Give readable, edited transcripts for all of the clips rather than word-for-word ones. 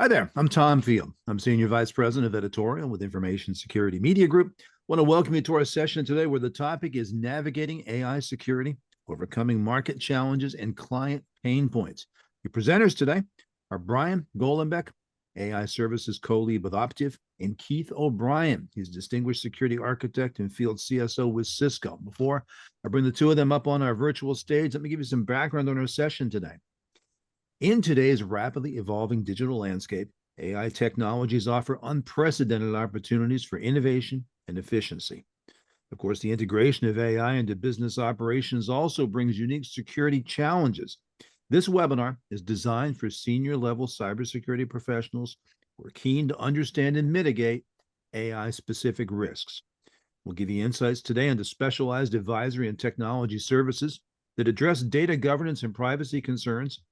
Hi there, I'm Tom Field. I'm Senior Vice President of Editorial with Information Security Media Group. I want to welcome you to our session today where the topic is navigating AI security, overcoming market challenges, and client pain points. Your presenters today are Brian Golenbeck, AI Services Co-Lead with Optiv, and Keith O'Brien. He's Distinguished Security Architect and Field CSO with Cisco. Before I bring the two of them up on our virtual stage, let me give you some background on our session today. In today's rapidly evolving digital landscape, AI technologies offer unprecedented opportunities for innovation and efficiency. Of course, the integration of AI into business operations also brings unique security challenges. This webinar is designed for senior-level cybersecurity professionals who are keen to understand and mitigate AI-specific risks. We'll give you insights today into specialized advisory and technology services that address data governance and privacy concerns,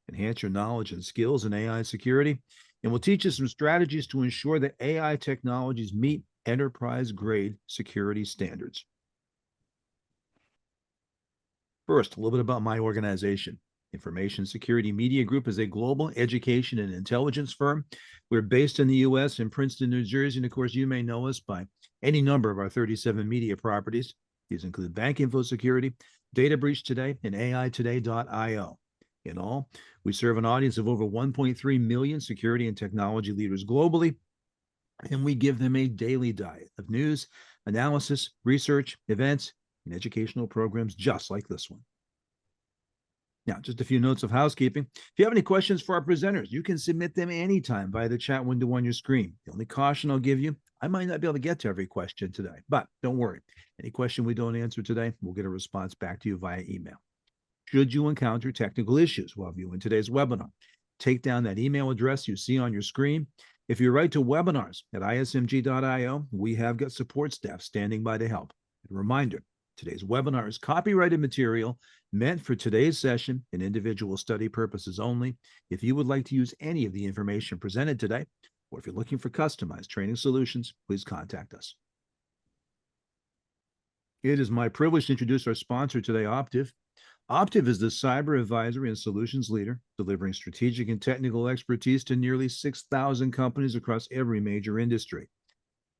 enhance your knowledge and skills in AI security, and we'll teach you some strategies to ensure that AI technologies meet enterprise-grade security standards. First, a little bit about my organization. Information Security Media Group is a global education and intelligence firm. We're based in the U.S. in Princeton, New Jersey, and of course, you may know us by any number of our 37 media properties. These include Bank Info Security, Data Breach Today, and AItoday.io. In all, we serve an audience of over 1.3 million security and technology leaders globally, and we give them a daily diet of news, analysis, research, events, and educational programs just like this one. Now, just a few notes of housekeeping. If you have any questions for our presenters, you can submit them anytime via the chat window on your screen. The only caution I'll give you, I might not be able to get to every question today, but don't worry. Any question we don't answer today, we'll get a response back to you via email. Should you encounter technical issues while viewing today's webinar, take down that email address you see on your screen. If you write to webinars@ismg.io, we have got support staff standing by to help. A reminder, today's webinar is copyrighted material meant for today's session and individual study purposes only. If you would like to use any of the information presented today, or if you're looking for customized training solutions, please contact us. It is my privilege to introduce our sponsor today, Optiv. Optiv is the cyber advisory and solutions leader, delivering strategic and technical expertise to nearly 6,000 companies across every major industry.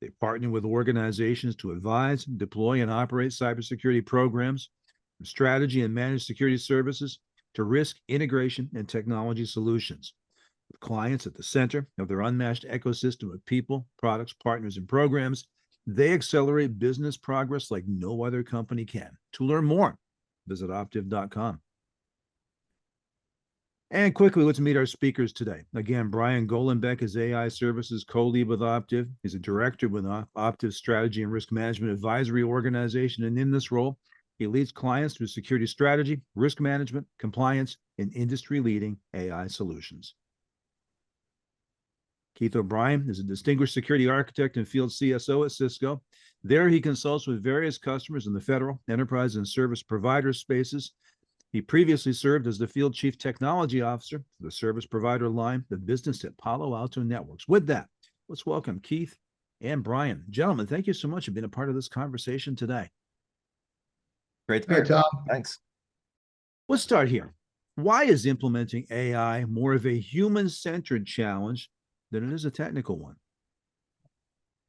They partner with organizations to advise, deploy, and operate cybersecurity programs, from strategy and managed security services to risk integration and technology solutions. With clients at the center of their unmatched ecosystem of people, products, partners, and programs, they accelerate business progress like no other company can. To learn more, visit optiv.com. And quickly, let's meet our speakers today. Again, Brian Golenbeck is AI Services Co-Lead with Optiv. He's a director with Optiv's Strategy and Risk Management Advisory Organization. And in this role, he leads clients through security strategy, risk management, compliance, and industry-leading AI solutions. Keith O'Brien is a distinguished security architect and field CSO at Cisco. There, he consults with various customers in the federal, enterprise, and service provider spaces. He previously served as the field chief technology officer for the service provider line of business at Palo Alto Networks. With that, let's welcome Keith and Brian. Gentlemen, thank you so much for being a part of this conversation today. Great to be here, Tom. Thanks. Let's start here. Why is implementing AI more of a human-centered challenge than it is a technical one?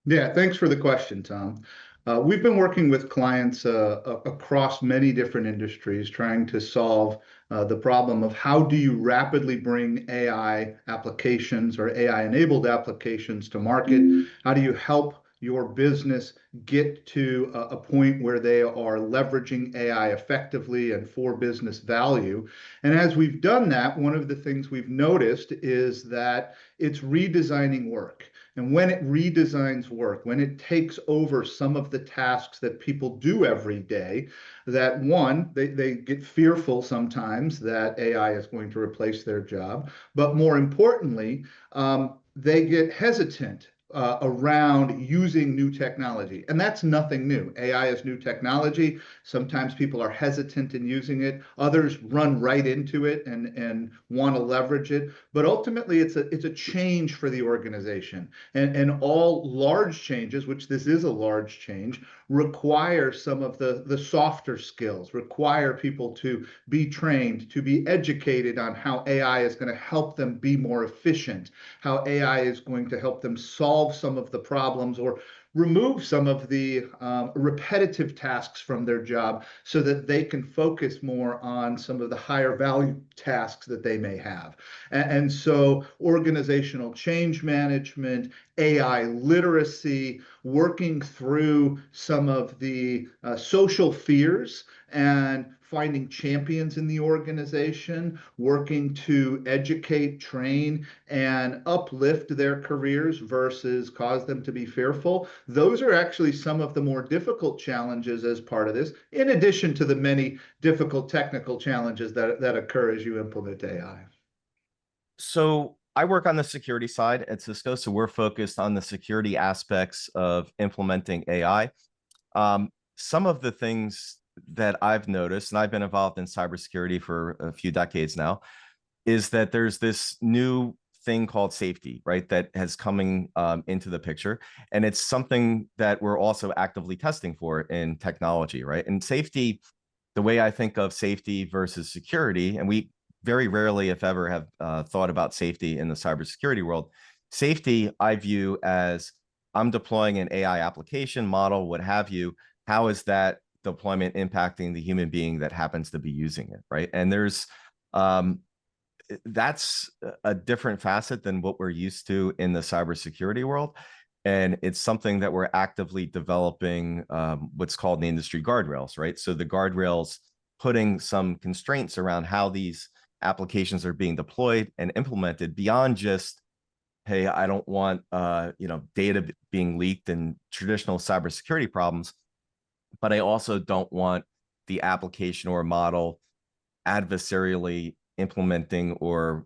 Yeah, thanks for the question, Tom. We've been working with clients across many different industries trying to solve the problem of how do you rapidly bring AI applications or AI-enabled applications to market? How do you help your business get to a point where they are leveraging AI effectively and for business value? And as we've done that, one of the things we've noticed is that it's redesigning work. And when it redesigns work, when it takes over some of the tasks that people do every day, that one, they get fearful sometimes that AI is going to replace their job. But more importantly, they get hesitant around using new technology. And that's nothing new. AI is new technology. Sometimes people are hesitant in using it. Others run right into it and want to leverage it. But ultimately, it's a change for the organization. And all large changes, which this is a large change, require some of the softer skills, require people to be trained, to be educated on how AI is going to help them be more efficient, how AI is going to help them solve some of the problems or remove some of the repetitive tasks from their job so that they can focus more on some of the higher value tasks that they may have. And so organizational change management, AI literacy, working through some of the social fears and finding champions in the organization, working to educate, train, and uplift their careers versus cause them to be fearful. Those are actually some of the more difficult challenges as part of this, in addition to the many difficult technical challenges that occur as you implement AI. So I work on the security side at Cisco, so we're focused on the security aspects of implementing AI. Some of the things that I've noticed, and I've been involved in cybersecurity for a few decades now, is that there's this new thing called safety, right? That has coming into the picture. And it's something that we're also actively testing for in technology, right? And safety, the way I think of safety versus security, and we very rarely, if ever, have thought about safety in the cybersecurity world. Safety, I view as I'm deploying an AI application model, what have you. How is that deployment impacting the human being that happens to be using it, right? And there's that's a different facet than what we're used to in the cybersecurity world. And it's something that we're actively developing what's called the industry guardrails, right? So the guardrails putting some constraints around how these applications are being deployed and implemented beyond just, hey, I don't want data being leaked and traditional cybersecurity problems, but I also don't want the application or model adversarially implementing or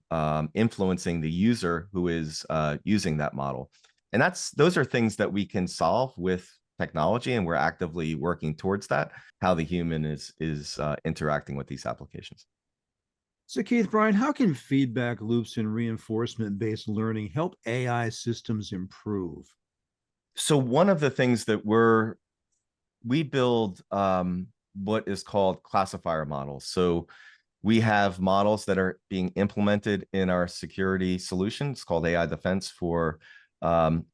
influencing the user who is using that model. And those are things that we can solve with technology, and we're actively working towards that, how the human is interacting with these applications. So, Keith, Brian, how can feedback loops and reinforcement-based learning help AI systems improve? So one of the things that we build what is called classifier models. So we have models that are being implemented in our security solutions called AI Defense for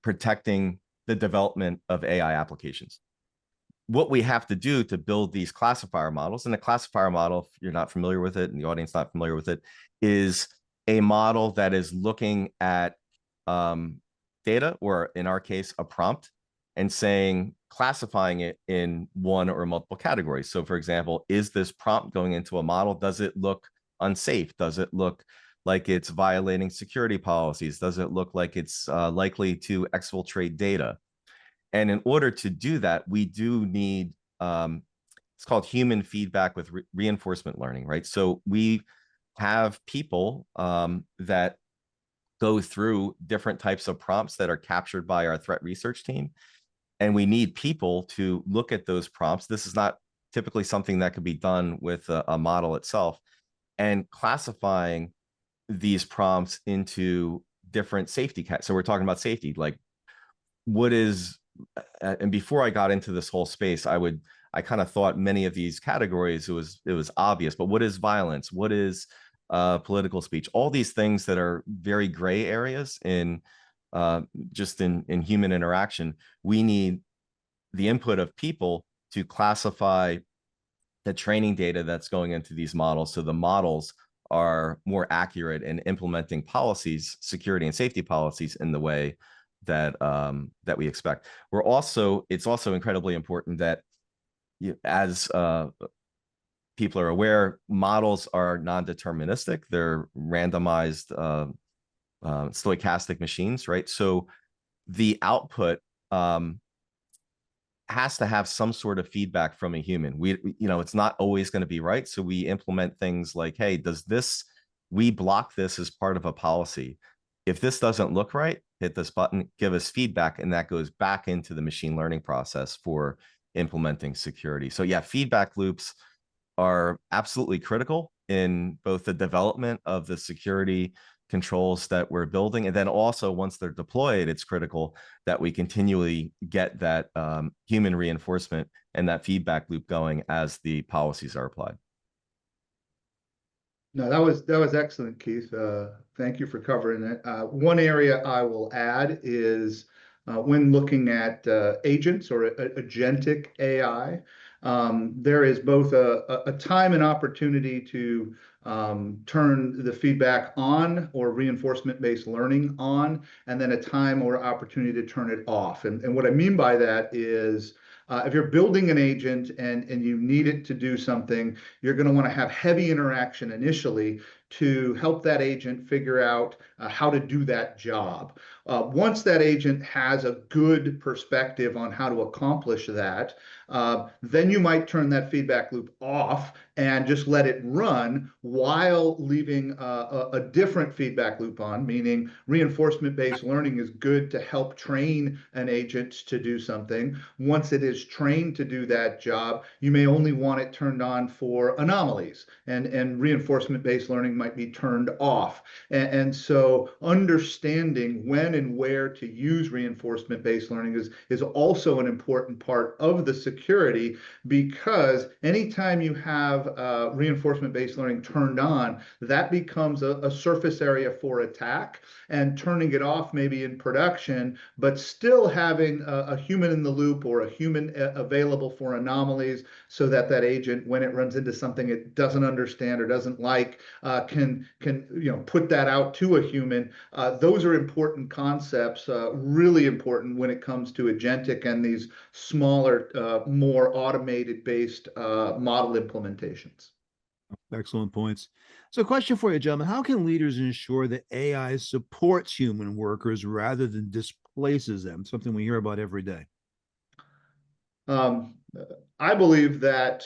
protecting the development of AI applications. What we have to do to build these classifier models, and a classifier model, if you're not familiar with it and the audience not familiar with it, is a model that is looking at data, or in our case, a prompt, and classifying it in one or multiple categories. So for example, is this prompt going into a model? Does it look unsafe? Does it look like it's violating security policies? Does it look like it's likely to exfiltrate data? And in order to do that, we do need, it's called human feedback with reinforcement learning, right? So we have people that go through different types of prompts that are captured by our threat research team. And we need people to look at those prompts. This is not typically something that could be done with a model itself, and classifying these prompts into different safety categories. So we're talking about safety, like what is, and before I got into this whole space, I kind of thought many of these categories, it was obvious, but what is violence? What is political speech? All these things that are very gray areas in just in human interaction. We need the input of people to classify the training data that's going into these models, so the models are more accurate in implementing policies, security and safety policies, in the way that that we expect. It's also incredibly important that, as people are aware, models are non-deterministic. They're randomized stochastic machines, right? So the output has to have some sort of feedback from a human. It's not always going to be right. So we implement things like, hey, we block this as part of a policy. If this doesn't look right, hit this button, give us feedback, and that goes back into the machine learning process for implementing security. So yeah, feedback loops are absolutely critical in both the development of the security controls that we're building, and then also once they're deployed, it's critical that we continually get that human reinforcement and that feedback loop going as the policies are applied. No, that was excellent, Keith. Thank you for covering it. One area I will add is when looking at agents or agentic AI, there is both a time and opportunity to turn the feedback on or reinforcement-based learning on, and then a time or opportunity to turn it off. And what I mean by that is if you're building an agent and you need it to do something, you're going to want to have heavy interaction initially to help that agent figure out how to do that job. Once that agent has a good perspective on how to accomplish that, then you might turn that feedback loop off and just let it run while leaving a different feedback loop on, meaning reinforcement-based learning is good to help train an agent to do something. Once it is trained to do that job, you may only want it turned on for anomalies, and reinforcement-based learning might be turned off. And so understanding when and where to use reinforcement-based learning is also an important part of the security, because anytime you have reinforcement-based learning turned on, that becomes a surface area for attack, and turning it off maybe in production, but still having a human in the loop or a human available for anomalies, so that that agent, when it runs into something it doesn't understand or doesn't like, can put that out to a human. Those are important concepts, really important when it comes to agentic and these smaller, more automated based model implementations. Excellent points. So, question for you, gentlemen: how can leaders ensure that AI supports human workers rather than displaces them? Something we hear about every day. Um, I believe that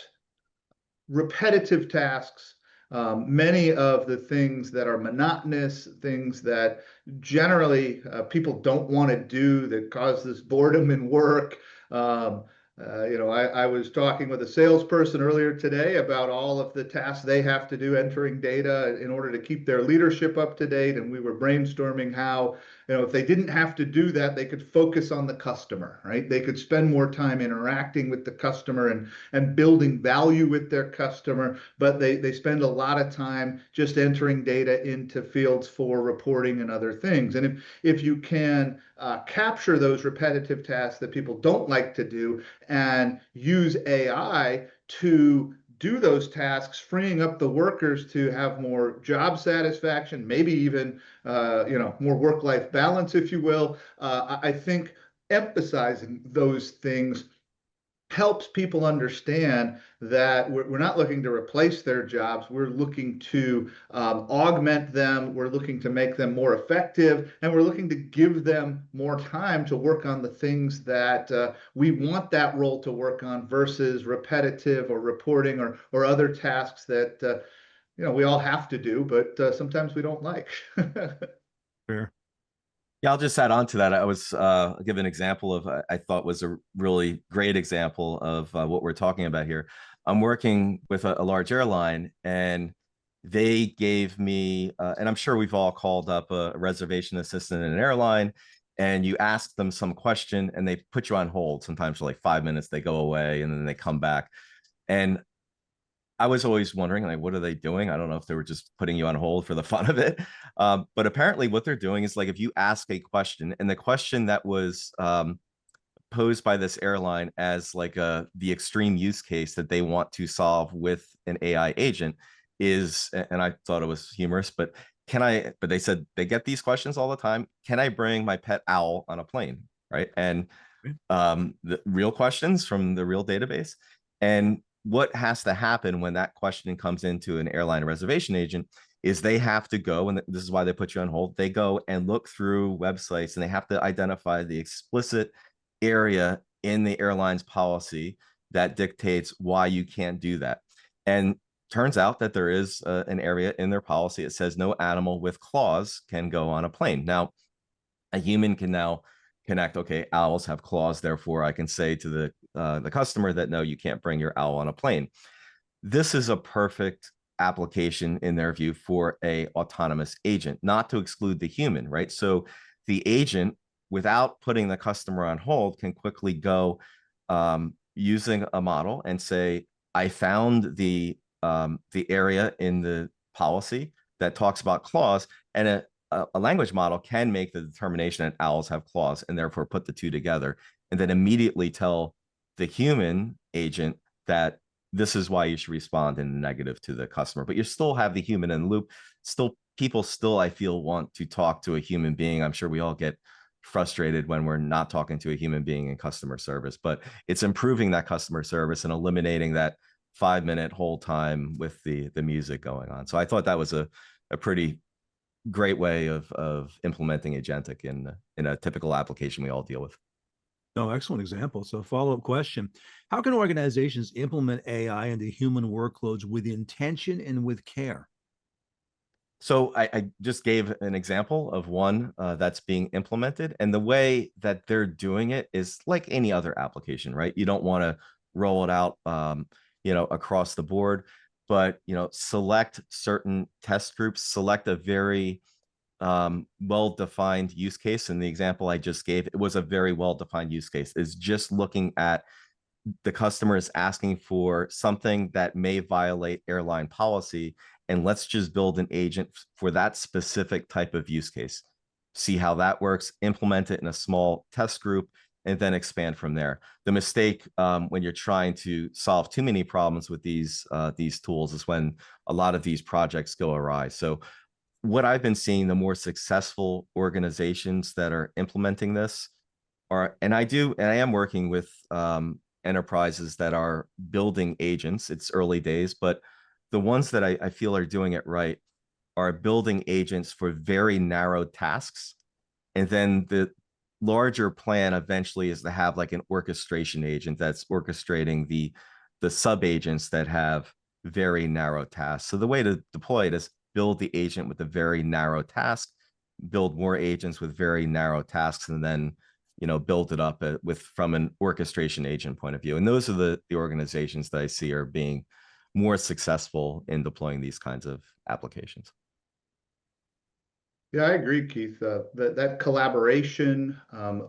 repetitive tasks, many of the things that are monotonous, things that generally people don't want to do, that cause this boredom in work. I was talking with a salesperson earlier today about all of the tasks they have to do entering data in order to keep their leadership up to date. And we were brainstorming how, if they didn't have to do that, they could focus on the customer, right? They could spend more time interacting with the customer and building value with their customer, but they spend a lot of time just entering data into fields for reporting and other things. And if you can capture those repetitive tasks that people don't like to do and use AI to do those tasks, freeing up the workers to have more job satisfaction, maybe even more work-life balance, if you will. I think emphasizing those things helps people understand that we're not looking to replace their jobs. We're looking to augment them. We're looking to make them more effective, and we're looking to give them more time to work on the things that we want that role to work on, versus repetitive or reporting or other tasks that we all have to do, but sometimes we don't like. Fair. Yeah, I'll just add on to that. I was give an example of I thought was a really great example of what we're talking about here. I'm working with a large airline, and they gave me, and I'm sure we've all called up a reservation assistant in an airline, and you ask them some question, and they put you on hold. Sometimes for like 5 minutes, they go away, and then they come back. And I was always wondering, like, what are they doing? I don't know if they were just putting you on hold for the fun of it. But apparently what they're doing is, like, if you ask a question, and the question that was posed by this airline as like the extreme use case that they want to solve with an AI agent is, and I thought it was humorous, but but they said they get these questions all the time. Can I bring my pet owl on a plane? Right. And the real questions from the real database. And what has to happen when that questioning comes into an airline reservation agent is they have to go, and this is why they put you on hold. They go and look through websites, and they have to identify the explicit area in the airline's policy that dictates why you can't do that. And turns out that there is an area in their policy that says no animal with claws can go on a plane. Now, A human can now connect, okay, owls have claws, therefore I can say to the customer that no, you can't bring your owl on a plane. This is a perfect application in their view for a autonomous agent, not to exclude the human, right? So the agent, without putting the customer on hold, can quickly go using a model and say, I found the area in the policy that talks about claws, and a language model can make the determination that owls have claws and therefore put the two together and then immediately tell the human agent that this is why you should respond in the negative to the customer. But you still have the human in the loop. Still, people still, I feel, want to talk to a human being. I'm sure we all get frustrated when we're not talking to a human being in customer service, but it's improving that customer service and eliminating that 5-minute hold time with the music going on. So I thought that was a pretty great way of implementing agentic in a typical application we all deal with. Oh, excellent example. So, follow-up question. How can organizations implement AI into human workloads with intention and with care? So I just gave an example of one that's being implemented, and the way that they're doing it is like any other application, right? You don't want to roll it out, across the board, but select certain test groups, select a very well-defined use case. And the example I just gave, it was a very well-defined use case. Is just looking at the customer is asking for something that may violate airline policy, and let's just build an agent for that specific type of use case, see how that works, implement it in a small test group, and then expand from there. The mistake when you're trying to solve too many problems with these tools is when a lot of these projects go awry. So what I've been seeing, the more successful organizations that are implementing this are, and I am working with enterprises that are building agents. It's early days, but the ones that I feel are doing it right are building agents for very narrow tasks. And then the larger plan eventually is to have like an orchestration agent that's orchestrating the sub agents that have very narrow tasks. So the way to deploy it is build the agent with a very narrow task, build more agents with very narrow tasks, and then build it up with from an orchestration agent point of view. And those are the organizations that I see are being more successful in deploying these kinds of applications. Yeah, I agree, Keith. That collaboration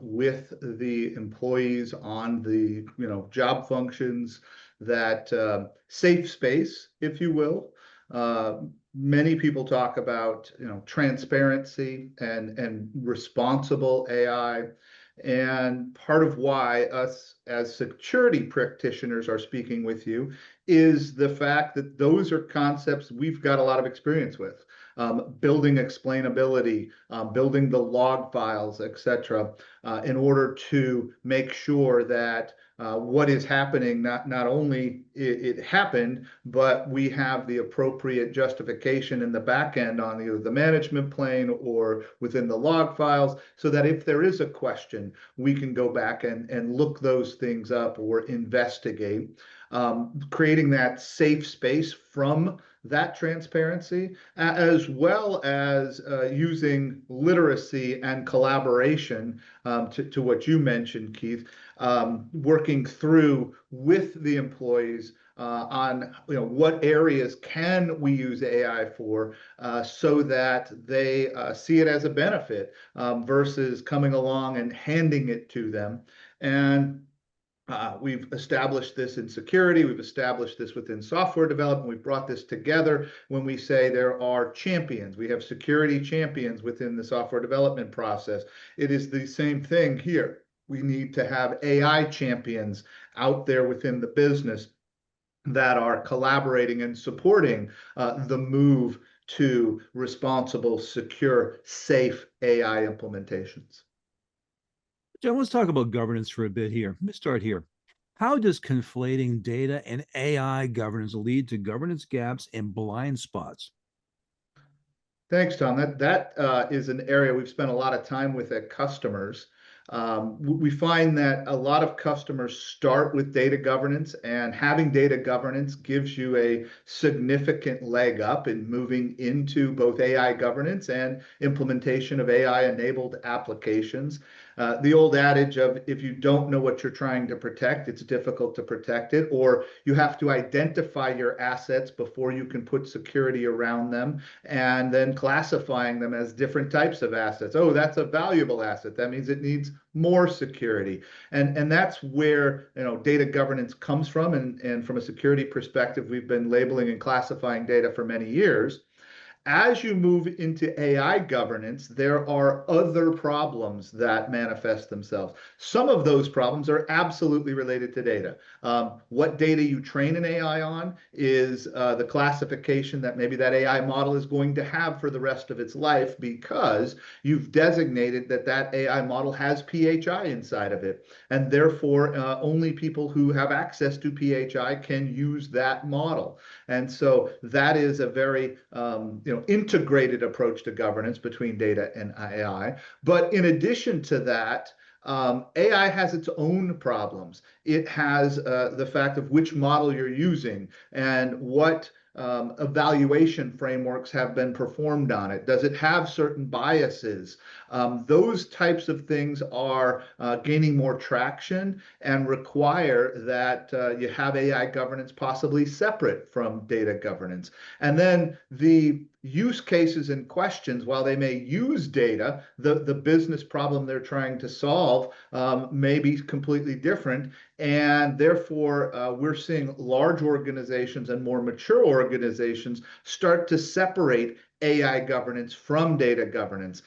with the employees on the job functions, that safe space, if you will. Many people talk about transparency and responsible AI. And part of why us as security practitioners are speaking with you is the fact that those are concepts we've got a lot of experience with. Building explainability, building the log files, etc., in order to make sure that what is happening, not only it happened, but we have the appropriate justification in the back end on either the management plane or within the log files, so that if there is a question, we can go back and look those things up or investigate. Creating that safe space from that transparency, as well as using literacy and collaboration, to what you mentioned, Keith, working through with the employees on what areas can we use AI for, so that they see it as a benefit, versus coming along and handing it to them. And we've established this in security. We've established this within software development. We've brought this together when we say there are champions. We have security champions within the software development process. It is the same thing here. We need to have AI champions out there within the business that are collaborating and supporting the move to responsible, secure, safe AI implementations. John, let's talk about governance for a bit here. Let's start here. How does conflating data and AI governance lead to governance gaps and blind spots? Thanks, Tom. That is an area we've spent a lot of time with at customers. We find that a lot of customers start with data governance, and having data governance gives you a significant leg up in moving into both AI governance and implementation of AI-enabled applications. The old adage of if you don't know what you're trying to protect, it's difficult to protect it, or you have to identify your assets before you can put security around them, and then classifying them as different types of assets. Oh, that's a valuable asset. That means it needs more security. And that's where data governance comes from. And from a security perspective, we've been labeling and classifying data for many years. As you move into AI governance, there are other problems that manifest themselves. Some of those problems are absolutely related to data. What data you train an AI on is the classification that maybe that AI model is going to have for the rest of its life, because you've designated that that AI model has PHI inside of it. And therefore, only people who have access to PHI can use that model. And so that is a very integrated approach to governance between data and AI. But in addition to that, AI has its own problems. It has the fact of which model you're using and what evaluation frameworks have been performed on it. Does it have certain biases? Those types of things are gaining more traction and require that you have AI governance possibly separate from data governance. And then the use cases and questions, while they may use data, the business problem they're trying to solve may be completely different. And therefore, we're seeing large organizations and more mature organizations start to separate AI governance from data governance.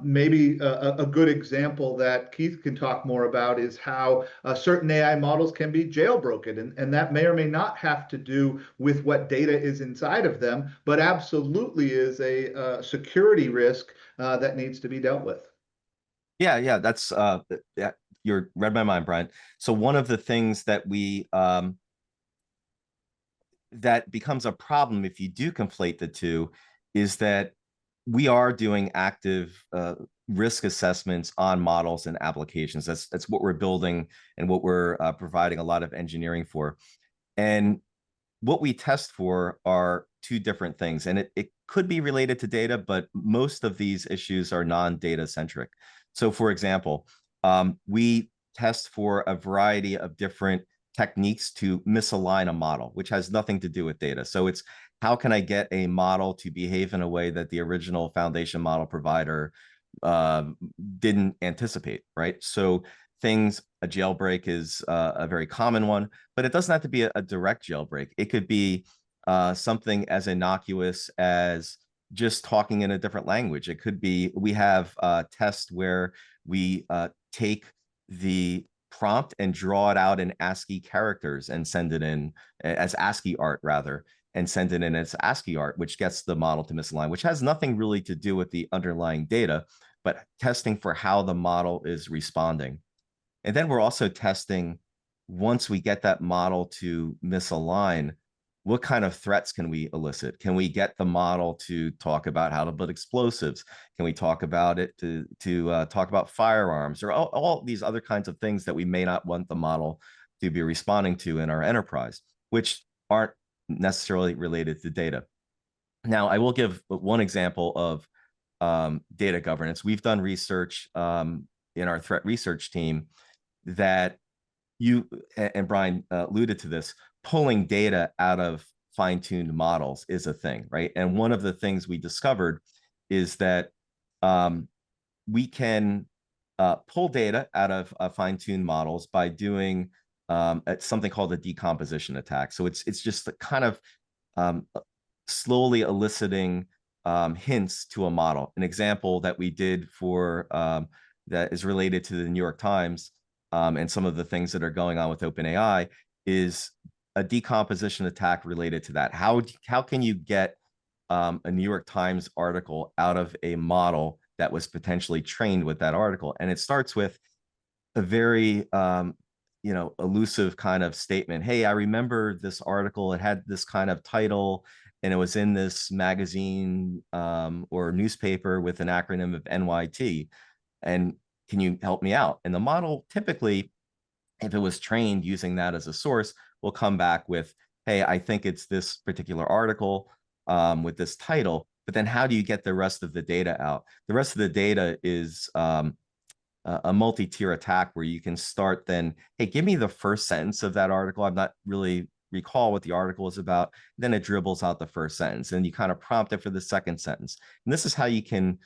Maybe a good example that Keith can talk more about is how certain AI models can be jailbroken. And that may or may not have to do with what data is inside of them, but absolutely is a security risk that needs to be dealt with. Yeah, that's yeah, you're read my mind, Brian. So one of the things that we that becomes a problem if you do conflate the two is that we are doing active risk assessments on models and applications. That's what we're building and what we're providing a lot of engineering for. And what we test for are two different things. And it could be related to data, but most of these issues are non-data centric. So for example, we test for a variety of different techniques to misalign a model, which has nothing to do with data. So it's how can I get a model to behave in a way that the original foundation model provider didn't anticipate, right? So things, a jailbreak is a very common one, but it doesn't have to be a direct jailbreak. It could be something as innocuous as just talking in a different language. It could be, we have a test where we take the prompt and draw it out in ASCII characters and send it in as ASCII art rather, and send it in as ASCII art, which gets the model to misalign, which has nothing really to do with the underlying data, but testing for how the model is responding. And then we're also testing, once we get that model to misalign, what kind of threats can we elicit? Can we get the model to talk about how to build explosives? Can we talk about it to talk about firearms, or all these other kinds of things that we may not want the model to be responding to in our enterprise, which aren't necessarily related to data. Now, I will give one example of data governance. We've done research in our threat research team that you and Brian alluded to this, pulling data out of fine-tuned models is a thing, right? And one of the things we discovered is that we can pull data out of fine-tuned models by doing something called a decomposition attack. So it's just the kind of slowly eliciting hints to a model. An example that we did for that is related to the New York Times and some of the things that are going on with OpenAI is a decomposition attack related to that. How can you get a New York Times article out of a model that was potentially trained with that article? And it starts with a very elusive kind of statement. Hey, I remember this article. It had this kind of title, and it was in this magazine or newspaper with an acronym of NYT. And can you help me out? And the model typically, if it was trained using that as a source, will come back with, hey, I think it's this particular article with this title, but then how do you get the rest of the data out? The rest of the data is a multi-tier attack where you can start then, hey, give me the first sentence of that article. I'm not really recall what the article is about. Then it dribbles out the first sentence and you kind of prompt it for the second sentence. And this is how you can,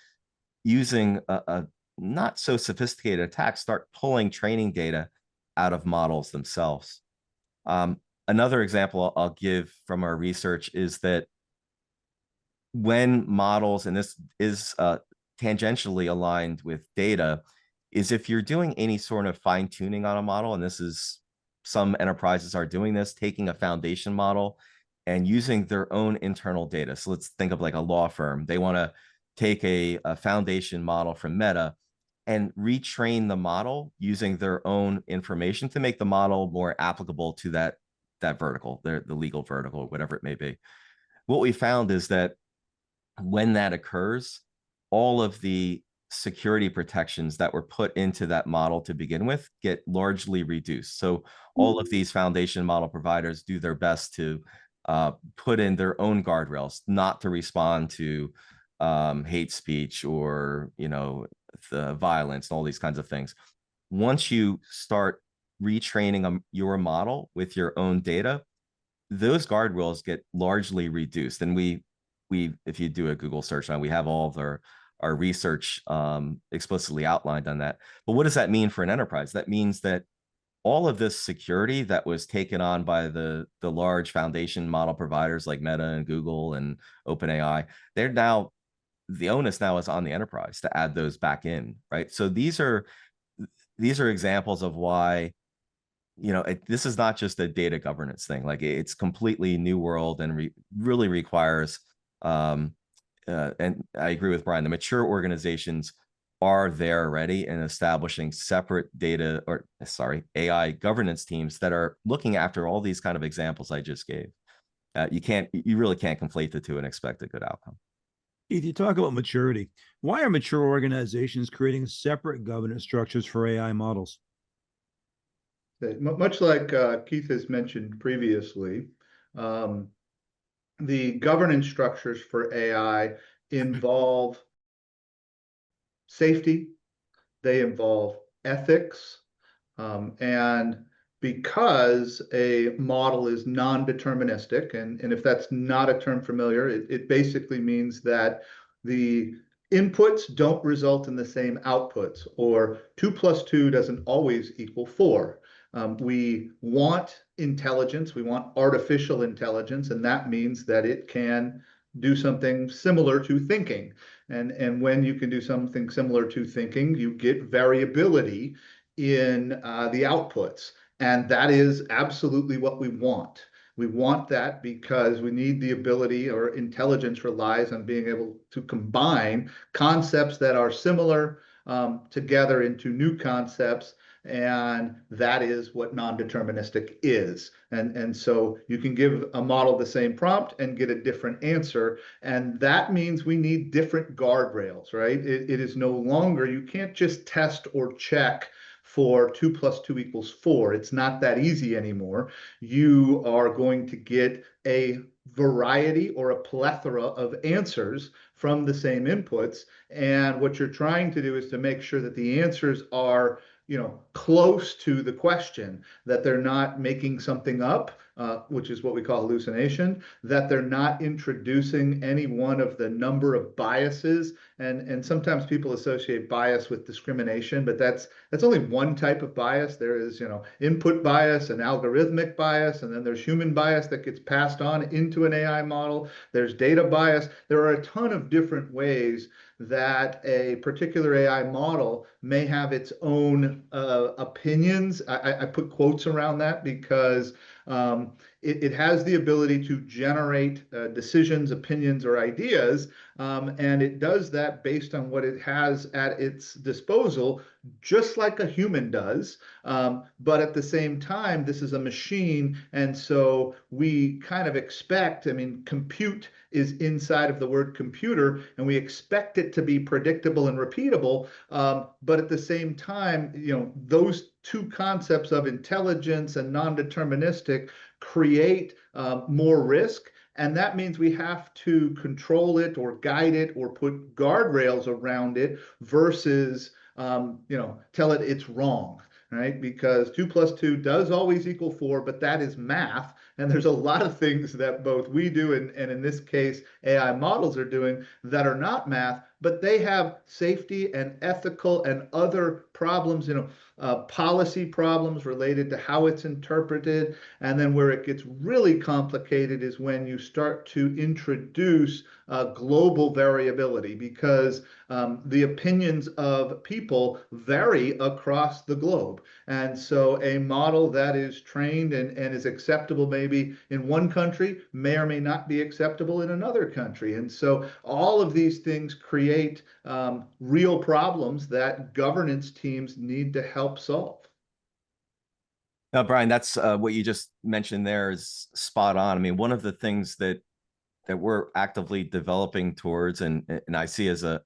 using a not so sophisticated attack, start pulling training data out of models themselves. Another example I'll give from our research is that when models, and this is tangentially aligned with data, is if you're doing any sort of fine tuning on a model, and this is, some enterprises are doing this, taking a foundation model and using their own internal data. So let's think of like a law firm. They want to take a foundation model from Meta and retrain the model using their own information to make the model more applicable to that vertical, the legal vertical, whatever it may be. What we found is that when that occurs, all of the security protections that were put into that model to begin with get largely reduced. So all of these foundation model providers do their best to put in their own guardrails, not to respond to hate speech or, you know, the violence and all these kinds of things. Once you start retraining your model with your own data, those guardrails get largely reduced. And we, if you do a Google search on, we have all of our research explicitly outlined on that. But what does that mean for an enterprise? That means that all of this security that was taken on by the large foundation model providers like Meta and Google and OpenAI, they're now, the onus now is on the enterprise to add those back in, right? So these are examples of why, you know, this is not just a data governance thing. Like, it's completely new world and really requires, and I agree with Brian, the mature organizations are there already in establishing separate data, or sorry, AI governance teams that are looking after all these kind of examples I just gave. You really can't conflate the two and expect a good outcome. If you talk about maturity, why are mature organizations creating separate governance structures for AI models? Much like Keith has mentioned previously, the governance structures for AI involve safety, they involve ethics, and because a model is non-deterministic, and if that's not a term familiar, it basically means that the inputs don't result in the same outputs, or 2 + 2 doesn't always equal 4. We want intelligence, we want artificial intelligence, and that means that it can do something similar to thinking. And when you can do something similar to thinking, you get variability in the outputs. And that is absolutely what we want. We want that because we need the ability, or intelligence relies on being able to combine concepts that are similar together into new concepts. And that is what non-deterministic is. And so you can give a model the same prompt and get a different answer. And that means we need different guardrails, right? It is no longer, you can't just test or check for 2 + 2 = 4. It's not that easy anymore. You are going to get a variety or a plethora of answers from the same inputs. And what you're trying to do is to make sure that the answers are, you know, close to the question, that they're not making something up, which is what we call hallucination, that they're not introducing any one of the number of biases. And sometimes people associate bias with discrimination, but that's only one type of bias. There is, you know, input bias and algorithmic bias, and then there's human bias that gets passed on into an AI model. There's data bias. There are a ton of different ways that a particular AI model may have its own opinions. I put quotes around that because it has the ability to generate decisions, opinions, or ideas, and it does that based on what it has at its disposal, just like a human does. But at the same time, this is a machine, and so we kind of expect, I mean, compute is inside of the word computer, and we expect it to be predictable and repeatable. But at the same time, those two concepts of intelligence and non-deterministic create more risk. And that means we have to control it or guide it or put guardrails around it versus, tell it it's wrong, right? Because 2 + 2 does always equal 4, but that is math. And there's a lot of things that both we do and in this case, AI models are doing that are not math, but they have safety and ethical and other problems, policy problems related to how it's interpreted. And then where it gets really complicated is when you start to introduce global variability, because the opinions of people vary across the globe. And so a model that is trained and is acceptable maybe in one country may or may not be acceptable in another country. And so all of these things create real problems that governance teams need to help solve. Now, Brian, that's what you just mentioned there is spot on. I mean, one of the things that we're actively developing towards, and I see as a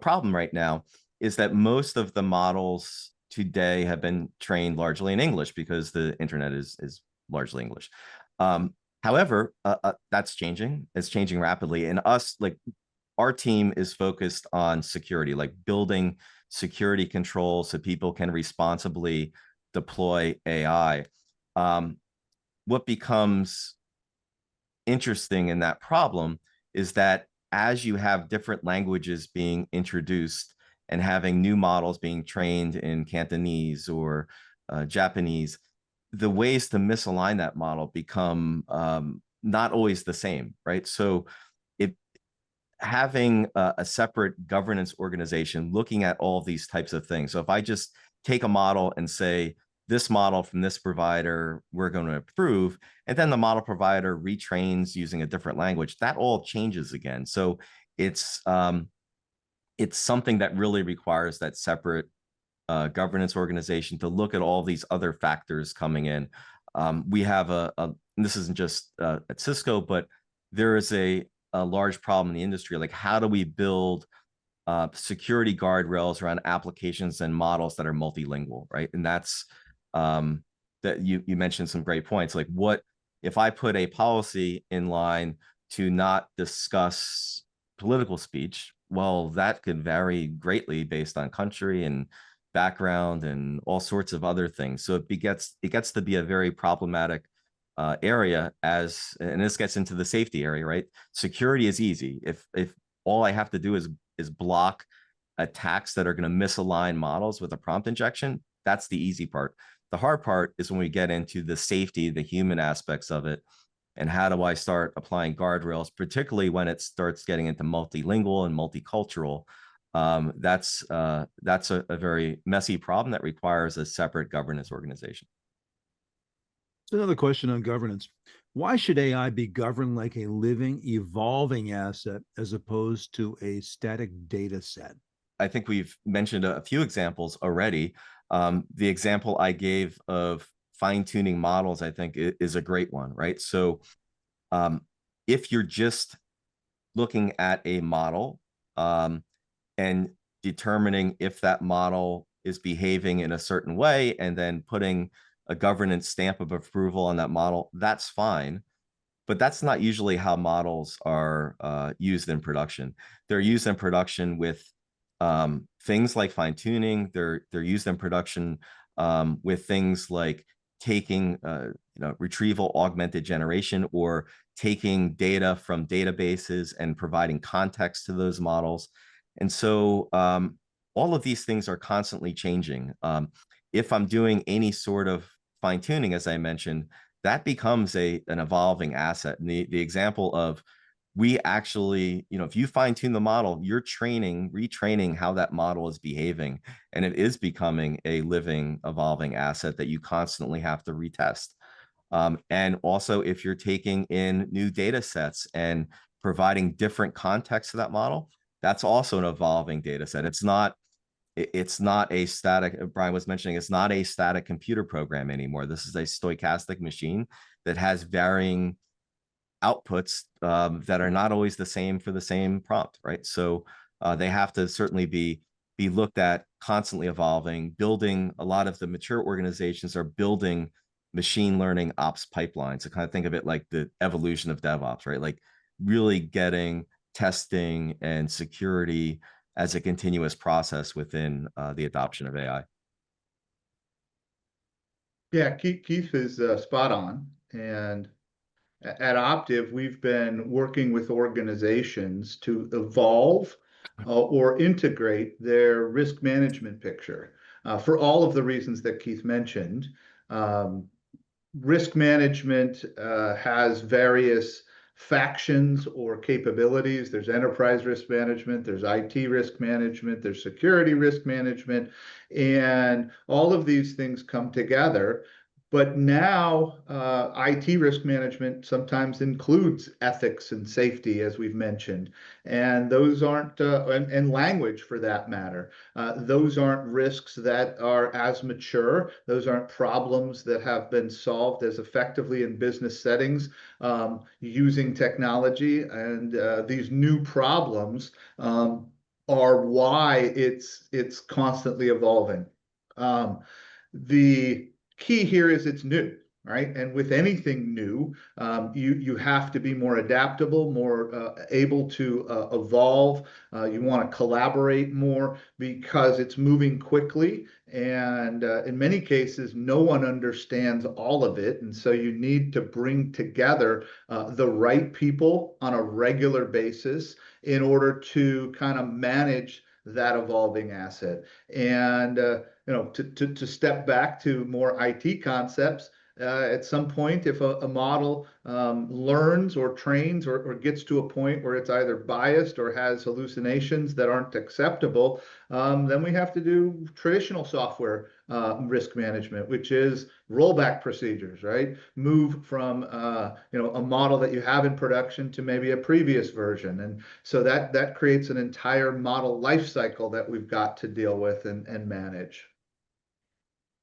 problem right now, is that most of the models today have been trained largely in English because the internet is largely English. However, that's changing. It's changing rapidly. And our team is focused on security, like building security controls so people can responsibly deploy AI. What becomes interesting in that problem is that as you have different languages being introduced and having new models being trained in Cantonese or Japanese, the ways to misalign that model become not always the same, right? So having a separate governance organization looking at all of these types of things. So if I just take a model and say, this model from this provider, we're going to approve, and then the model provider retrains using a different language, that all changes again. So it's something that really requires that separate governance organization to look at all these other factors coming in. We have and this isn't just at Cisco, but there is a large problem in the industry. Like, how do we build security guardrails around applications and models that are multilingual, right? And that's that you mentioned some great points. Like, what if I put a policy in line to not discuss political speech? Well, that could vary greatly based on country and background and all sorts of other things. So it gets to be a very problematic area, and this gets into the safety area, right? Security is easy. If all I have to do is block attacks that are going to misalign models with a prompt injection, that's the easy part. The hard part is when we get into the safety, the human aspects of it, and how do I start applying guardrails, particularly when it starts getting into multilingual and multicultural. That's a very messy problem that requires a separate governance organization. Another question on governance. Why should AI be governed like a living, evolving asset as opposed to a static data set? I think we've mentioned a few examples already. The example I gave of fine-tuning models, I think, is a great one, right? So if you're just looking at a model and determining if that model is behaving in a certain way and then putting a governance stamp of approval on that model, that's fine. But that's not usually how models are used in production. They're used in production with things like fine tuning. They're used in production with things like taking retrieval augmented generation, or taking data from databases and providing context to those models. And so all of these things are constantly changing. If I'm doing any sort of fine tuning, as I mentioned, that becomes an evolving asset. And the example of, we actually, if you fine tune the model, you're retraining how that model is behaving. And it is becoming a living, evolving asset that you constantly have to retest. And also, if you're taking in new data sets and providing different context to that model, that's also an evolving data set. It's not a static, Brian was mentioning, it's not a static computer program anymore. This is a stochastic machine that has varying outputs that are not always the same for the same prompt, right? So they have to certainly be looked at, constantly evolving. Building, a lot of the mature organizations are building machine learning ops pipelines. So kind of think of it like the evolution of DevOps, right? Like really getting testing and security as a continuous process within the adoption of AI. Yeah, Keith is spot on. And at Optiv, we've been working with organizations to evolve or integrate their risk management picture for all of the reasons that Keith mentioned. Um, Risk management has various factions or capabilities. There's enterprise risk management, there's IT risk management, there's security risk management, and all of these things come together. But now IT risk management sometimes includes ethics and safety, as we've mentioned, and those aren't, and language for that matter. Those aren't risks that are as mature. Those aren't problems that have been solved as effectively in business settings using technology. And these new problems are why it's constantly evolving. The key here is it's new, right? And with anything new, you have to be more adaptable, more able to evolve. You want to collaborate more because it's moving quickly, and in many cases, no one understands all of it, and so you need to bring together the right people on a regular basis in order to kind of manage that evolving asset. And to step back to more IT concepts, at some point, if a model learns or trains or gets to a point where it's either biased or has hallucinations that aren't acceptable, then we have to do traditional software risk management, which is rollback procedures, right? Move from a model that you have in production to maybe a previous version, and so that creates an entire model life cycle that we've got to deal with and manage.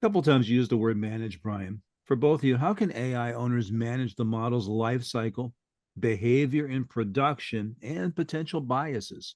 A couple times you used the word manage, Brian. For both of you, how can AI owners manage the model's life cycle, behavior in production, and potential biases?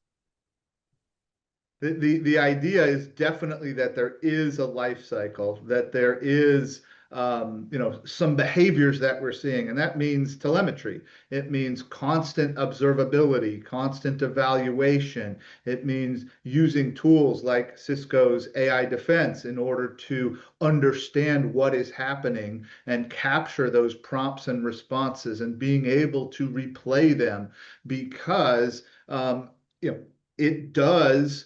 The idea is definitely that there is a life cycle, that there is some behaviors that we're seeing, and that means telemetry. It means constant observability, constant evaluation. It means using tools like Cisco's AI Defense in order to understand what is happening and capture those prompts and responses and being able to replay them because it does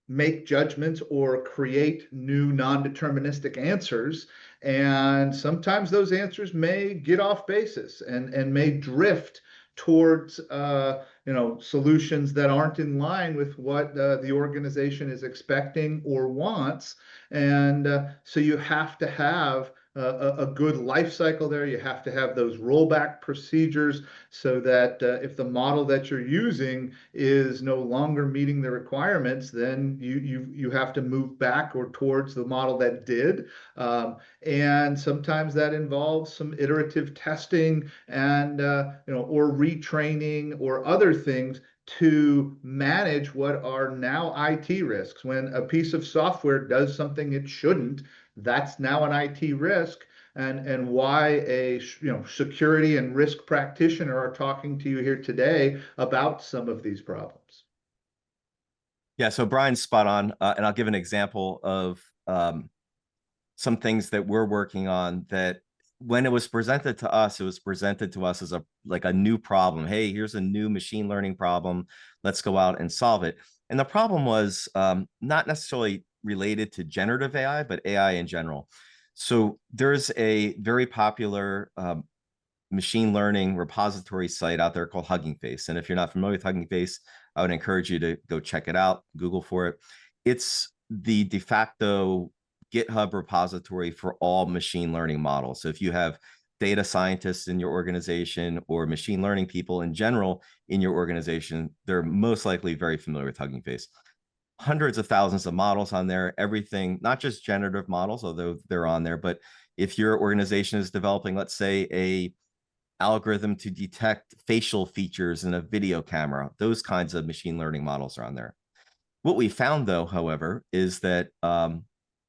make judgments or create new non-deterministic answers. And sometimes those answers may get off basis and may drift towards solutions that aren't in line with what the organization is expecting or wants. And so you have to have a good life cycle there. You have to have those rollback procedures so that if the model that you're using is no longer meeting the requirements, then you have to move back or towards the model that did. And sometimes that involves some iterative testing and or retraining or other things to manage what are now IT risks. When a piece of software does something it shouldn't, that's now an IT risk, and why a security and risk practitioner are talking to you here today about some of these problems. Yeah, so Brian's spot on, and I'll give an example of some things that we're working on that when it was presented to us, it was presented to us as a new problem. Hey, here's a new machine learning problem. Let's go out and solve it. And the problem was not necessarily related to generative AI, but AI in general. So there's a very popular machine learning repository site out there called Hugging Face. And if you're not familiar with Hugging Face, I would encourage you to go check it out, Google for it. It's the de facto GitHub repository for all machine learning models. So if you have data scientists in your organization or machine learning people in general in your organization, they're most likely very familiar with Hugging Face. Hundreds of thousands of models on there, everything, not just generative models, although they're on there, but if your organization is developing, let's say, a algorithm to detect facial features in a video camera, those kinds of machine learning models are on there. What we found, though, however, is that, and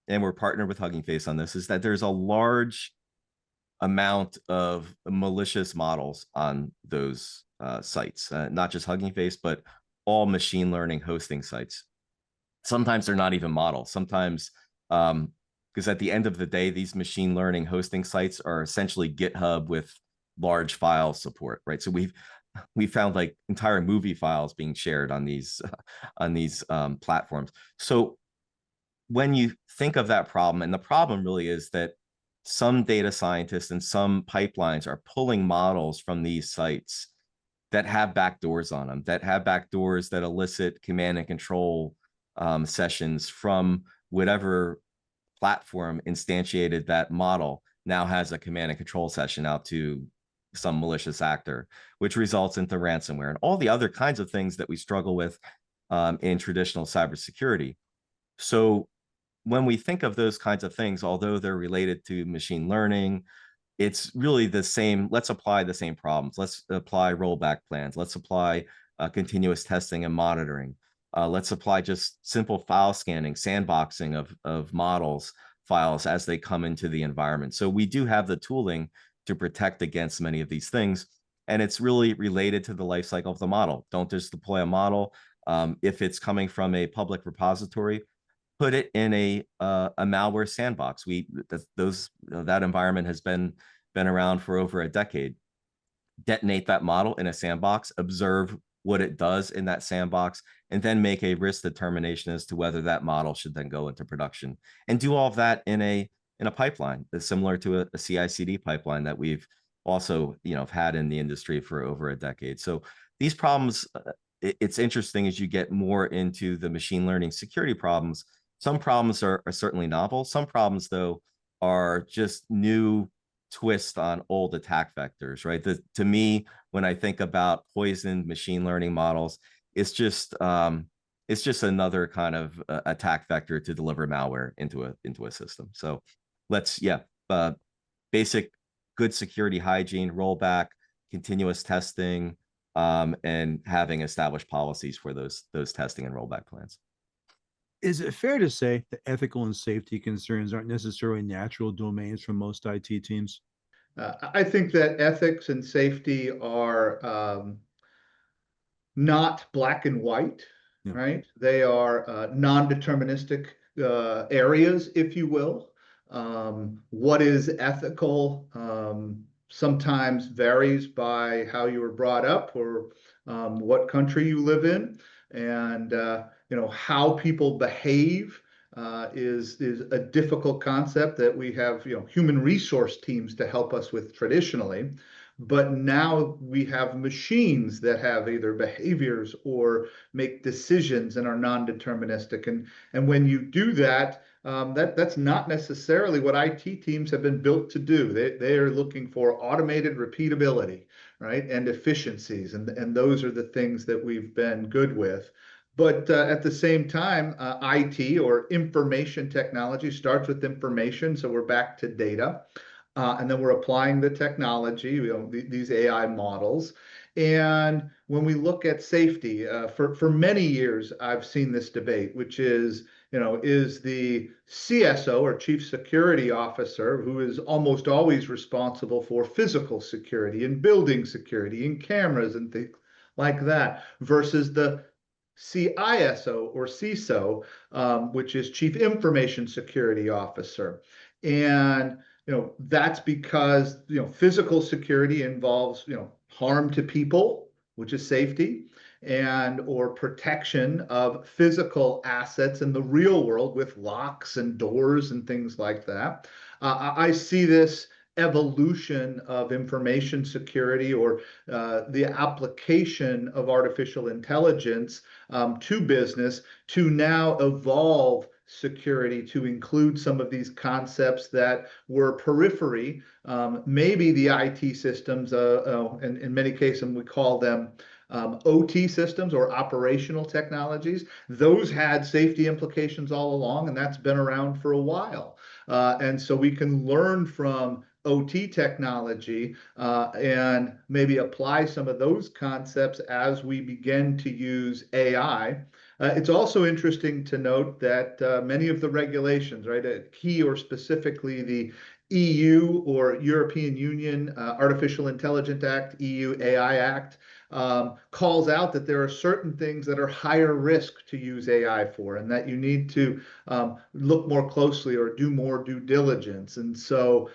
we're partnered with Hugging Face on this, is that there's a large amount of malicious models on those sites, not just Hugging Face, but all machine learning hosting sites. Sometimes they're not even models. Sometimes, because at the end of the day, these machine learning hosting sites are essentially GitHub with large file support, right? So we found like entire movie files being shared on these platforms. So when you think of that problem, and the problem really is that some data scientists and some pipelines are pulling models from these sites that have backdoors on them, that have backdoors that elicit command and control sessions from whatever platform instantiated that model now has a command and control session out to some malicious actor, which results into ransomware and all the other kinds of things that we struggle with in traditional cybersecurity. So when we think of those kinds of things, although they're related to machine learning, it's really the same. Let's apply the same problems. Let's apply rollback plans. Let's apply continuous testing and monitoring. Let's apply just simple file scanning, sandboxing of models files as they come into the environment. So we do have the tooling to protect against many of these things. And it's really related to the life cycle of the model. Don't just deploy a model. If it's coming from a public repository, put it in a malware sandbox. That environment has been around for over a decade. Detonate that model in a sandbox, observe what it does in that sandbox, and then make a risk determination as to whether that model should then go into production. And do all of that in a pipeline that's similar to a CI/CD pipeline that we've also had in the industry for over a decade. So these problems, it's interesting as you get more into the machine learning security problems. Some problems are certainly novel. Some problems, though, are just new twist on old attack vectors, right? To me, when I think about poisoned machine learning models, it's just another kind of attack vector to deliver malware into a system. So let's basic good security hygiene, rollback, continuous testing, and having established policies for those testing and rollback plans. Is it fair to say that ethical and safety concerns aren't necessarily natural domains for most IT teams? I think that ethics and safety are not black and white, Yeah. right? They are non-deterministic areas, if you will. What is ethical sometimes varies by how you were brought up or what country you live in, and how people behave is a difficult concept that we have human resource teams to help us with traditionally. But now we have machines that have either behaviors or make decisions and are non-deterministic. And when you do that, that's not necessarily what IT teams have been built to do. They are looking for automated repeatability, right, and efficiencies, and those are the things that we've been good with. But at the same time, IT or information technology starts with information, so we're back to data. And then we're applying the technology, these AI models. And when we look at safety, for many years, I've seen this debate, which is, is the CSO or Chief Security Officer, who is almost always responsible for physical security and building security and cameras and things like that, versus the CISO or CISO, which is Chief Information Security Officer. And that's because physical security involves harm to people, which is safety, and or protection of physical assets in the real world with locks and doors and things like that. I see this evolution of information security or the application of artificial intelligence to business to now evolve security to include some of these concepts that were periphery. Maybe the IT systems, in many cases, we call them OT systems or operational technologies. Those had safety implications all along, and that's been around for a while. And so we can learn from OT technology and maybe apply some of those concepts as we begin to use AI. It's also interesting to note that many of the regulations, right, key or specifically the EU or European Union Artificial Intelligence Act, EU AI Act, calls out that there are certain things that are higher risk to use AI for, and that you need to look more closely or do more due diligence. And so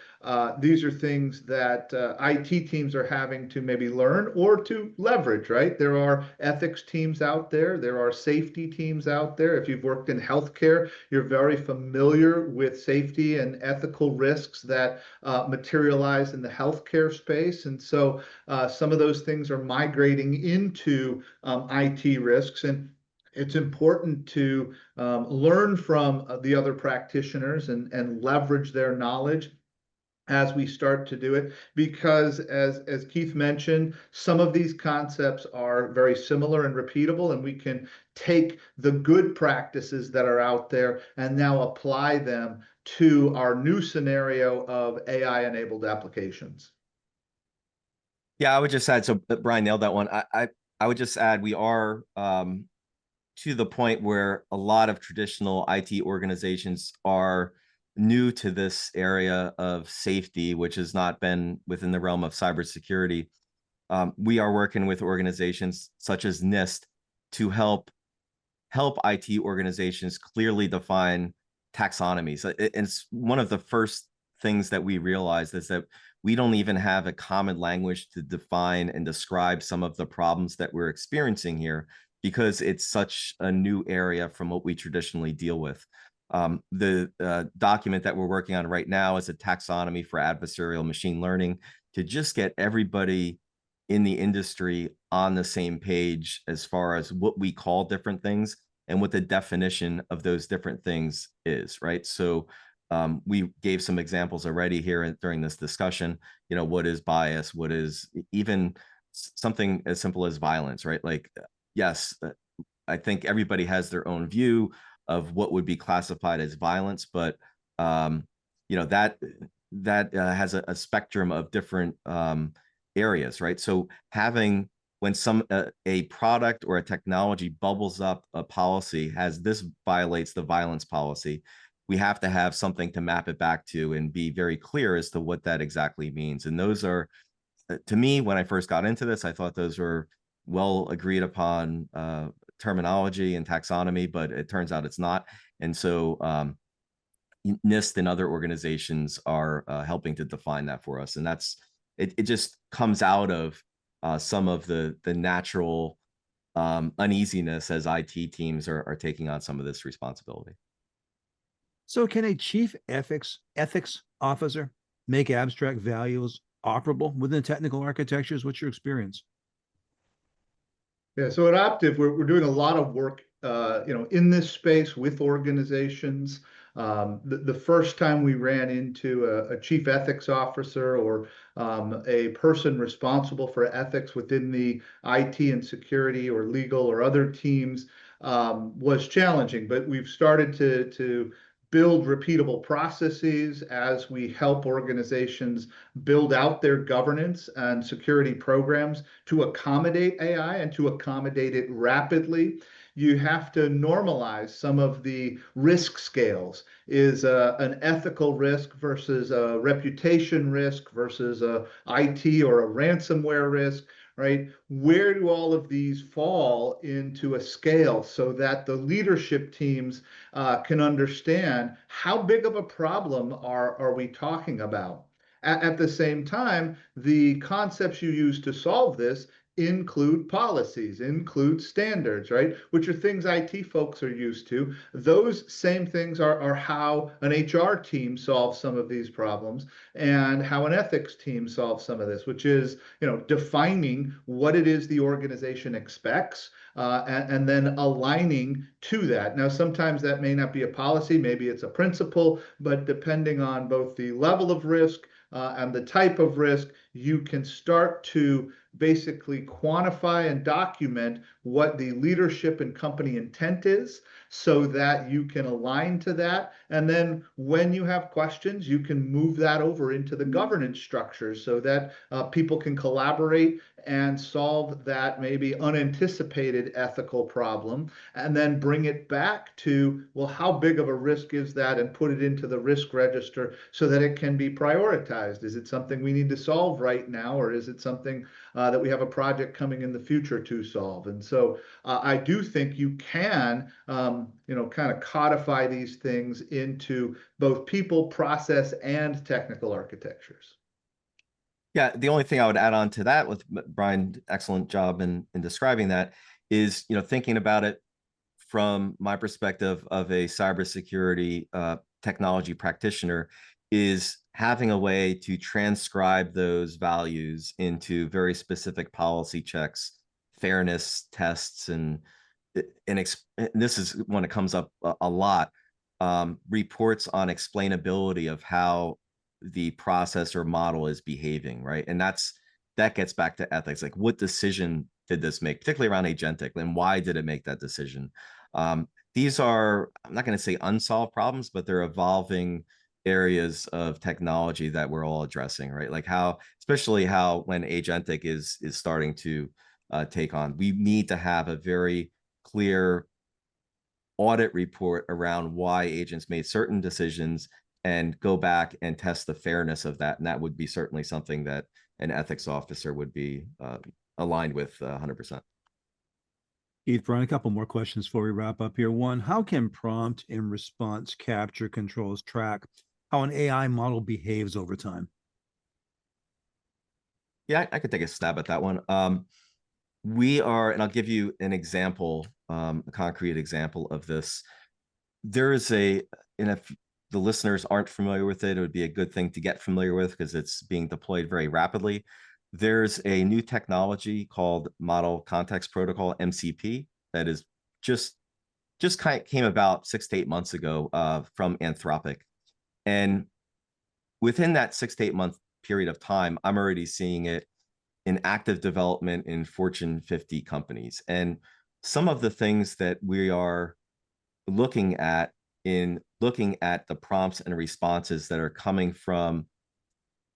these are things that IT teams are having to maybe learn or to leverage, right? There are ethics teams out there. There are safety teams out there. If you've worked in healthcare, you're very familiar with safety and ethical risks that materialize in the healthcare space. And so some of those things are migrating into IT risks. And it's important to learn from the other practitioners and leverage their knowledge as we start to do it, because as Keith mentioned, some of these concepts are very similar and repeatable, and we can take the good practices that are out there and now apply them to our new scenario of AI-enabled applications. Yeah, I would just add, so Brian nailed that one. I would just add, we are to the point where a lot of traditional IT organizations are new to this area of safety, which has not been within the realm of cybersecurity. We are working with organizations such as NIST to help IT organizations clearly define taxonomies. And it's one of the first things that we realized is that we don't even have a common language to define and describe some of the problems that we're experiencing here, because it's such a new area from what we traditionally deal with. The document that we're working on right now is a taxonomy for adversarial machine learning, to just get everybody in the industry on the same page as far as what we call different things and what the definition of those different things is, right? So we gave some examples already here during this discussion. You know, what is bias? What is even something as simple as violence, right? Like, yes, I think everybody has their own view of what would be classified as violence, but you know, that has a spectrum of different areas, right? So having, when a product or a technology bubbles up a policy, has this violates the violence policy, we have to have something to map it back to and be very clear as to what that exactly means. And those are, to me, when I first got into this, I thought those were well agreed upon terminology and taxonomy, but it turns out it's not. And so NIST and other organizations are helping to define that for us. And that's, it just comes out of some of the natural uneasiness as IT teams are taking on some of this responsibility. So can a chief ethics officer make abstract values operable within technical architectures? What's your experience? Yeah, so at Optiv, we're doing a lot of work, in this space with organizations. The first time we ran into a chief ethics officer or a person responsible for ethics within the IT and security or legal or other teams was challenging, but we've started to build repeatable processes as we help organizations build out their governance and security programs to accommodate AI and to accommodate it rapidly. You have to normalize some of the risk scales. Is an ethical risk versus a reputation risk versus a IT or a ransomware risk, right? Where do all of these fall into a scale so that the leadership teams can understand how big of a problem are we talking about? At the same time, the concepts you use to solve this include policies, include standards, right? Which are things IT folks are used to. Those same things are how an HR team solves some of these problems and how an ethics team solves some of this, which is, defining what it is the organization expects, and then aligning to that. Now, sometimes that may not be a policy, maybe it's a principle, but depending on both the level of risk and the type of risk, you can start to basically quantify and document what the leadership and company intent is so that you can align to that. And then when you have questions, you can move that over into the governance structures so that people can collaborate and solve that maybe unanticipated ethical problem, and then bring it back to, well, how big of a risk is that, and put it into the risk register so that it can be prioritized. Is it something we need to solve right now, or is it something that we have a project coming in the future to solve? And so I do think you can, kind of codify these things into both people, process, and technical architectures. Yeah, the only thing I would add on to that, with Brian, excellent job in describing that, is thinking about it from my perspective of a cybersecurity technology practitioner, is having a way to transcribe those values into very specific policy checks, fairness tests, and this is when it comes up a lot, reports on explainability of how the process or model is behaving, right? And that gets back to ethics. Like, what decision did this make, particularly around agentic, and why did it make that decision? These are, I'm not going to say unsolved problems, but they're evolving areas of technology that we're all addressing, right? Like especially when agentic is starting to take on, we need to have a very clear audit report around why agents made certain decisions, and go back and test the fairness of that. And that would be certainly something that an ethics officer would be aligned with 100%. Keith, Brian, a couple more questions before we wrap up here. One, how can prompt and response capture controls track how an AI model behaves over time? Yeah, I could take a stab at that one. And I'll give you an example, a concrete example of this. There is and if the listeners aren't familiar with it, it would be a good thing to get familiar with, because it's being deployed very rapidly. There's a new technology called Model Context Protocol, MCP, that is just came about 6 to 8 months ago from Anthropic. And within that 6 to 8 month period of time, I'm already seeing it in active development in Fortune 50 companies. And some of the things that we are looking at the prompts and responses that are coming from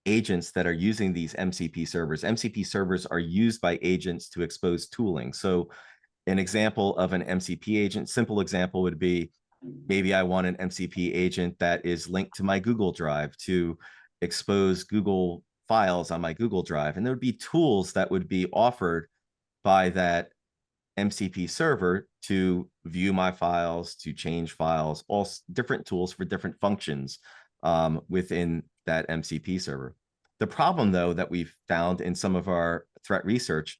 agents that are using these MCP servers. MCP servers are used by agents to expose tooling. So an example of an MCP agent, simple example would be, maybe I want an MCP agent that is linked to my Google Drive to expose Google files on my Google Drive. And there would be tools that would be offered by that MCP server to view my files, to change files, all different tools for different functions within that MCP server. The problem, though, that we've found in some of our threat research,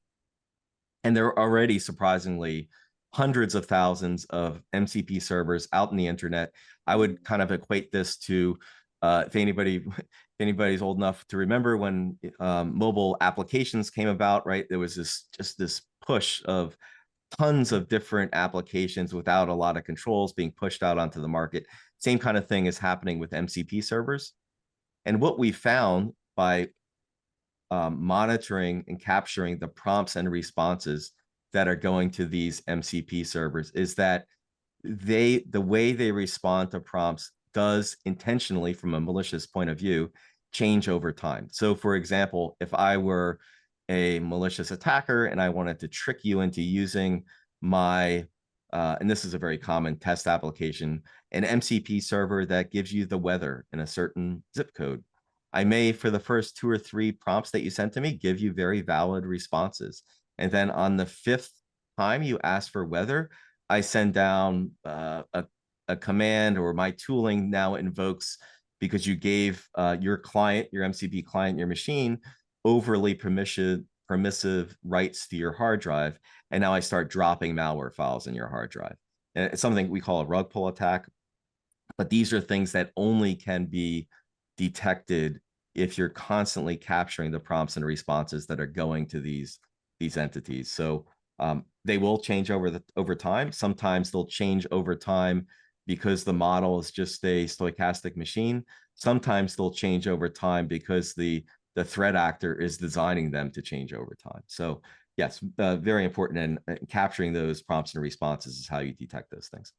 and there are already surprisingly hundreds of thousands of MCP servers out in the internet. I would kind of equate this to, if anybody's old enough to remember when mobile applications came about, right? There was this push of tons of different applications without a lot of controls being pushed out onto the market. Same kind of thing is happening with MCP servers. And what we found by monitoring and capturing the prompts and responses that are going to these MCP servers is that the way they respond to prompts does intentionally, from a malicious point of view, change over time. So for example, if I were a malicious attacker and I wanted to trick you into using my, and this is a very common test application, an MCP server that gives you the weather in a certain zip code, I may, for the first 2 or 3 prompts that you sent to me, give you very valid responses. And then on the 5th time you ask for weather, I send down a command, or my tooling now invokes, because you gave your client, your MCP client, your machine, overly permission permissive writes to your hard drive, and now I start dropping malware files in your hard drive. And it's something we call a rug pull attack, but these are things that only can be detected if you're constantly capturing the prompts and responses that are going to these entities. So they will change over time. Sometimes they'll change over time because the model is just a stochastic machine. Sometimes they'll change over time because the threat actor is designing them to change over time. So yes, very important. And capturing those prompts and responses is how you detect those things.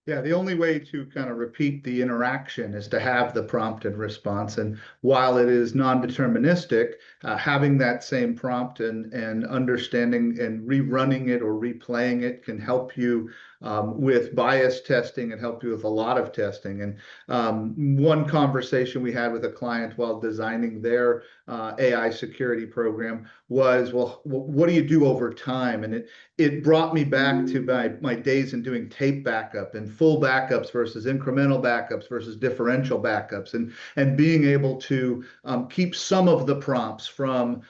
Yeah, the only way to kind of repeat the interaction is to have the prompt and response. And while it is non-deterministic, having that same prompt and understanding and rerunning it or replaying it can help you with bias testing and help you with a lot of testing. And one conversation we had with a client while designing their AI security program was, well, what do you do over time? And it brought me back to my days in doing tape backup and full backups versus incremental backups versus differential backups, and being able to keep some of the prompts from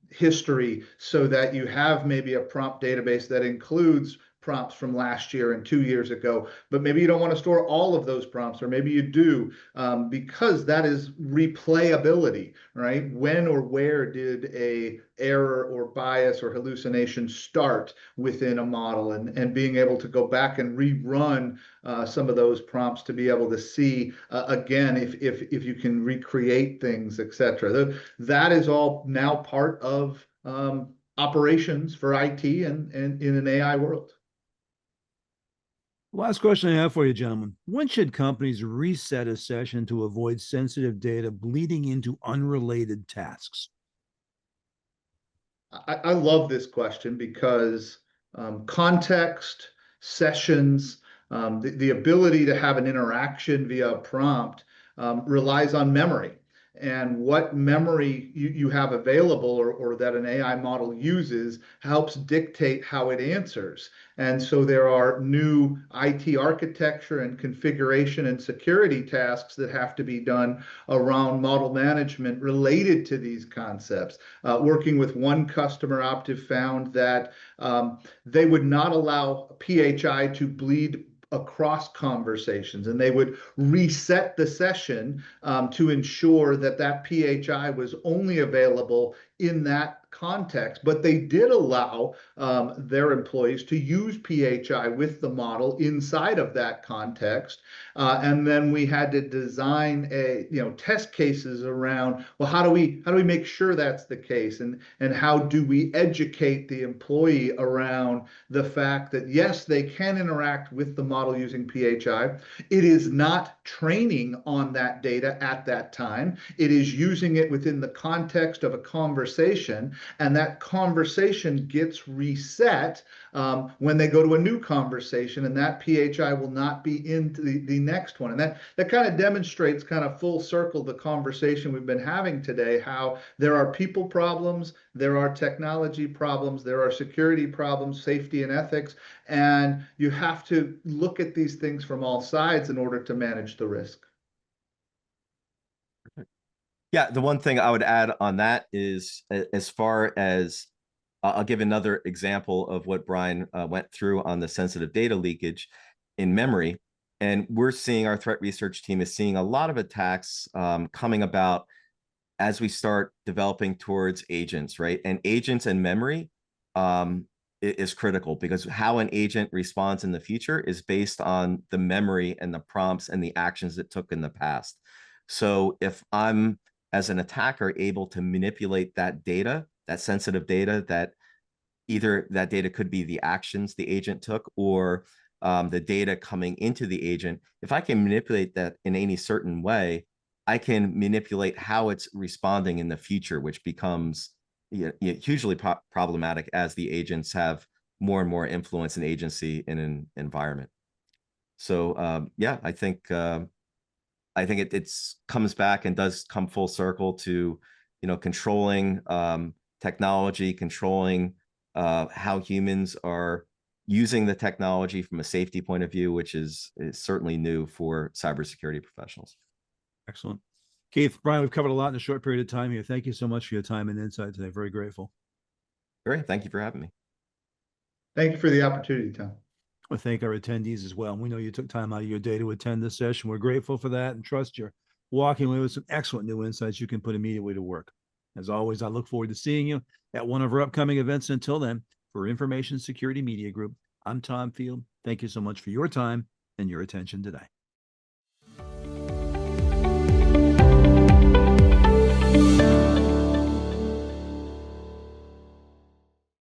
history, so that you have maybe a prompt database that includes prompts from last year and 2 years ago, but maybe you don't want to store all of those prompts, or maybe you do, because that is replayability, right? When or where did a error or bias or hallucination start within a model, and being able to go back and rerun some of those prompts to be able to see again if you can recreate things, etc. That is all now part of operations for IT and in an AI world. Last question I have for you, gentlemen. When should companies reset a session to avoid sensitive data bleeding into unrelated tasks? I love this question because context, sessions, the ability to have an interaction via a prompt relies on memory. And what memory you have available, or that an AI model uses, helps dictate how it answers. And so there are new IT architecture and configuration and security tasks that have to be done around model management related to these concepts. Working with one customer, Optiv found that they would not allow PHI to bleed across conversations, and they would reset the session to ensure that that PHI was only available in that context. But they did allow their employees to use PHI with the model inside of that context. And then we had to design test cases around, well, how do we make sure that's the case, and how do we educate the employee around the fact that yes, they can interact with the model using PHI. It is not training on that data at that time. It is using it within the context of a conversation, and that conversation gets reset when they go to a new conversation, and that PHI will not be into the next one. And that kind of demonstrates, kind of full circle, the conversation we've been having today, how there are people problems, there are technology problems, there are security problems, safety and ethics, and you have to look at these things from all sides in order to manage the risk. Yeah, the one thing I would add on that is, as far as I'll give another example of what Brian went through on the sensitive data leakage in memory. And we're seeing, our threat research team is seeing a lot of attacks coming about as we start developing towards agents, right? And agents and memory is critical, because how an agent responds in the future is based on the memory and the prompts and the actions it took in the past. So if I'm, as an attacker, able to manipulate that data, that sensitive data, that either that data could be the actions the agent took, or the data coming into the agent, if I can manipulate that in any certain way, I can manipulate how it's responding in the future, which becomes hugely problematic as the agents have more and more influence and agency in an environment. So yeah, I think it comes back and does come full circle to controlling technology, controlling how humans are using the technology from a safety point of view, which is certainly new for cybersecurity professionals. Excellent. Keith, Brian, we've covered a lot in a short period of time here. Thank you so much for your time and insight today. Very grateful. Great. Thank you for having me. Thank you for the opportunity, Tom. I thank our attendees as well. We know you took time out of your day to attend this session. We're grateful for that and trust you're walking away with some excellent new insights you can put immediately to work. As always, I look forward to seeing you at one of our upcoming events. Until then, for Information Security Media Group, I'm Tom Field. Thank you so much for your time and your attention today.